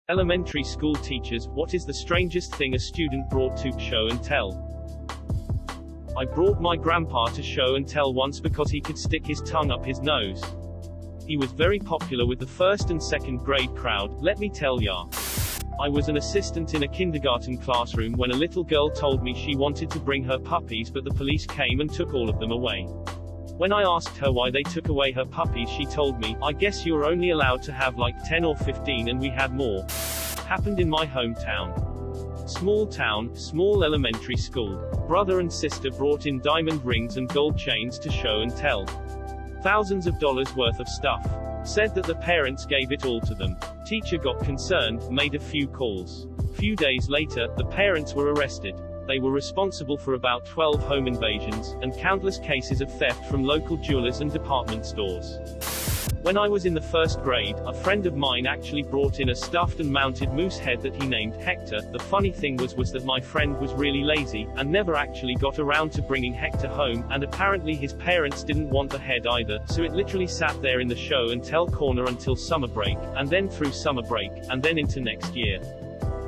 Elementary school teachers, what is the strangest thing a student brought to show and tell? I brought my grandpa to show and tell once because he could stick his tongue up his nose. He was very popular with the first and second grade crowd, let me tell ya. I was an assistant in a kindergarten classroom when a little girl told me she wanted to bring her puppies but the police came and took all of them away. When I asked her why they took away her puppies, she told me, I guess you were only allowed to have like 10 or 15 and we had more. Happened in my hometown. Small town, small elementary school. Brother and sister brought in diamond rings and gold chains to show and tell. Thousands of dollars worth of stuff. Said that the parents gave it all to them. Teacher got concerned, made a few calls. Few days later, the parents were arrested. They were responsible for about 12 home invasions, and countless cases of theft from local jewelers and department stores. When I was in the first grade, a friend of mine actually brought in a stuffed and mounted moose head that he named Hector. The funny thing was that my friend was really lazy, and never actually got around to bringing Hector home, and apparently his parents didn't want the head either, so it literally sat there in the show and tell corner until summer break, and then through summer break, and then into next year.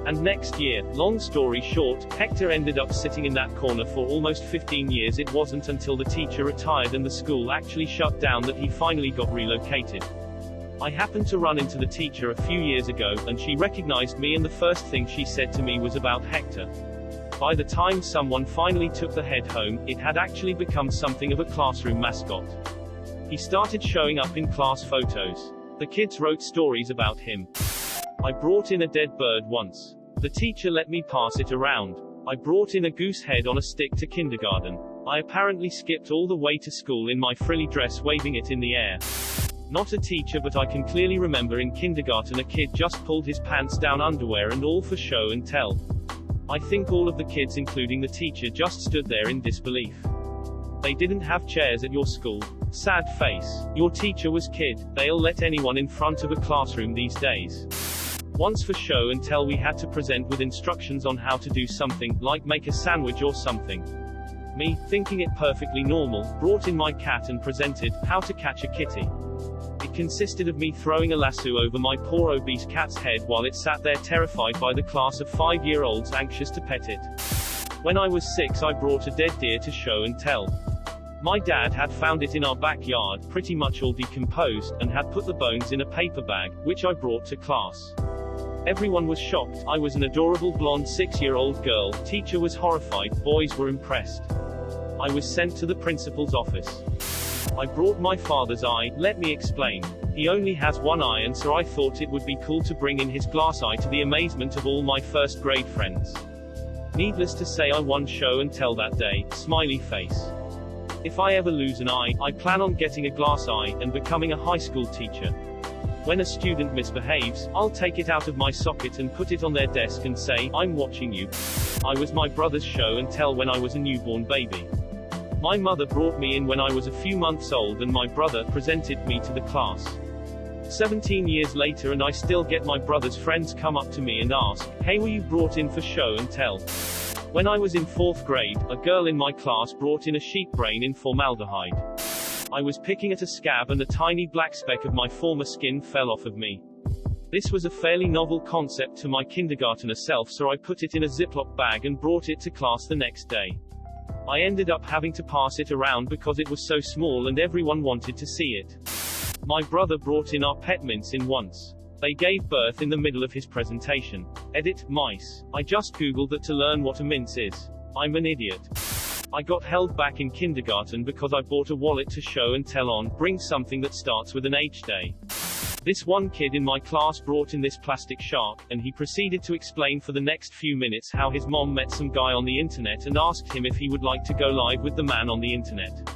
And next year, long story short, Hector ended up sitting in that corner for almost 15 years. It wasn't until the teacher retired and the school actually shut down that he finally got relocated. I happened to run into the teacher a few years ago, and she recognized me, and the first thing she said to me was about Hector. By the time someone finally took the head home, it had actually become something of a classroom mascot. He started showing up in class photos. The kids wrote stories about him. I brought in a dead bird once. The teacher let me pass it around. I brought in a goose head on a stick to kindergarten. I apparently skipped all the way to school in my frilly dress waving it in the air. Not a teacher, but I can clearly remember in kindergarten a kid just pulled his pants down, underwear and all, for show and tell. I think all of the kids, including the teacher, just stood there in disbelief. They didn't have chairs at your school? Sad face. Your teacher was kid. They'll let anyone in front of a classroom these days. Once for show and tell we had to present with instructions on how to do something, like make a sandwich or something. Me, thinking it perfectly normal, brought in my cat and presented, how to catch a kitty. It consisted of me throwing a lasso over my poor obese cat's head while it sat there terrified by the class of 5-year-olds anxious to pet it. When I was 6 I brought a dead deer to show and tell. My dad had found it in our backyard, pretty much all decomposed, and had put the bones in a paper bag, which I brought to class. Everyone was shocked. I was an adorable blonde 6-year-old girl. Teacher was horrified. Boys were impressed. I was sent to the principal's office. I brought my father's eye. Let me explain. He only has one eye, and so I thought it would be cool to bring in his glass eye, to the amazement of all my first grade friends. Needless to say, I won show and tell that day. Smiley face. If I ever lose an eye, I plan on getting a glass eye and becoming a high school teacher. When a student misbehaves, I'll take it out of my socket and put it on their desk and say, I'm watching you. I was my brother's show and tell when I was a newborn baby. My mother brought me in when I was a few months old and my brother presented me to the class. 17 years later and I still get my brother's friends come up to me and ask, hey, were you brought in for show and tell? When I was in 4th grade, a girl in my class brought in a sheep brain in formaldehyde. I was picking at a scab and a tiny black speck of my former skin fell off of me. This was a fairly novel concept to my kindergartner self, so I put it in a Ziploc bag and brought it to class the next day. I ended up having to pass it around because it was so small and everyone wanted to see it. My brother brought in our pet mints in once. They gave birth in the middle of his presentation. Edit, mice. I just googled that to learn what a mince is. I'm an idiot. I got held back in kindergarten because I bought a wallet to show and tell on, bring something that starts with an H day. This one kid in my class brought in this plastic shark, and he proceeded to explain for the next few minutes how his mom met some guy on the internet and asked him if he would like to go live with the man on the internet.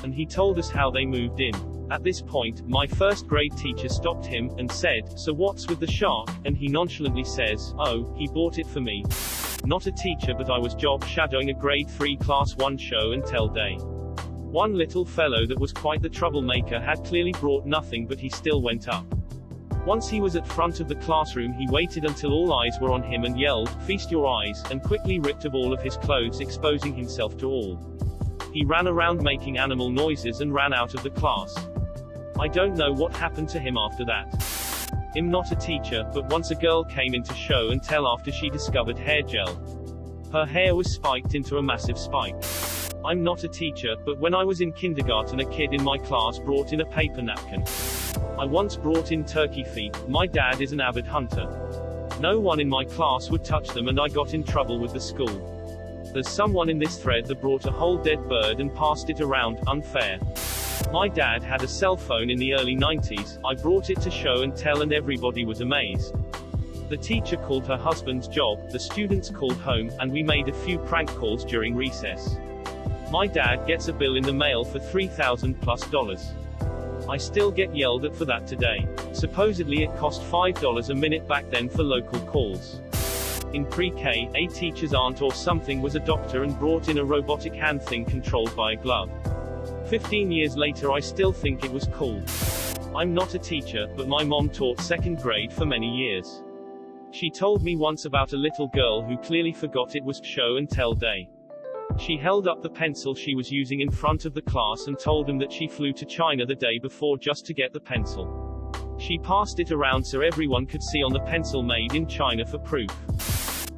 And he told us how they moved in. At this point, my first grade teacher stopped him, and said, so what's with the shark? And he nonchalantly says, oh, he bought it for me. Not a teacher, but I was job shadowing a grade 3 class 1 show and tell day. One little fellow that was quite the troublemaker had clearly brought nothing, but he still went up. Once he was at front of the classroom, he waited until all eyes were on him and yelled, feast your eyes, and quickly ripped of all of his clothes, exposing himself to all. He ran around making animal noises and ran out of the class. I don't know what happened to him after that. I'm not a teacher, but once a girl came into show and tell after she discovered hair gel. Her hair was spiked into a massive spike. I'm not a teacher, but when I was in kindergarten a kid in my class brought in a paper napkin. I once brought in turkey feet. My dad is an avid hunter. No one in my class would touch them and I got in trouble with the school. There's someone in this thread that brought a whole dead bird and passed it around. Unfair. My dad had a cell phone in the early 90s. I brought it to show and tell and everybody was amazed. The teacher called her husband's job, the students called home, and we made a few prank calls during recess. My dad gets a bill in the mail for $3,000+. I still get yelled at for that today. Supposedly it cost $5 a minute back then for local calls. In pre-K, a teacher's aunt or something was a doctor and brought in a robotic hand thing controlled by a glove. 15 years later I still think it was cool. I'm not a teacher, but my mom taught second grade for many years. She told me once about a little girl who clearly forgot it was show and tell day. She held up the pencil she was using in front of the class and told them that she flew to China the day before just to get the pencil. She passed it around so everyone could see on the pencil made in China for proof.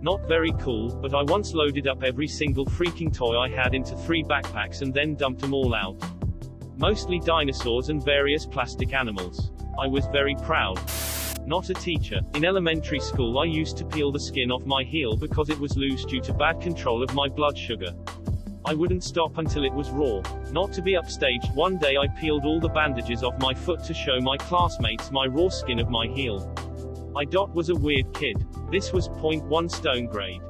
Not very cool, but I once loaded up every single freaking toy I had into 3 backpacks and then dumped them all out. Mostly dinosaurs and various plastic animals. I was very proud. Not a teacher. In elementary school I used to peel the skin off my heel because it was loose due to bad control of my blood sugar. I wouldn't stop until it was raw. Not to be upstaged, one day I peeled all the bandages off my foot to show my classmates my raw skin of my heel. I was a weird kid. This was .1 stone grade.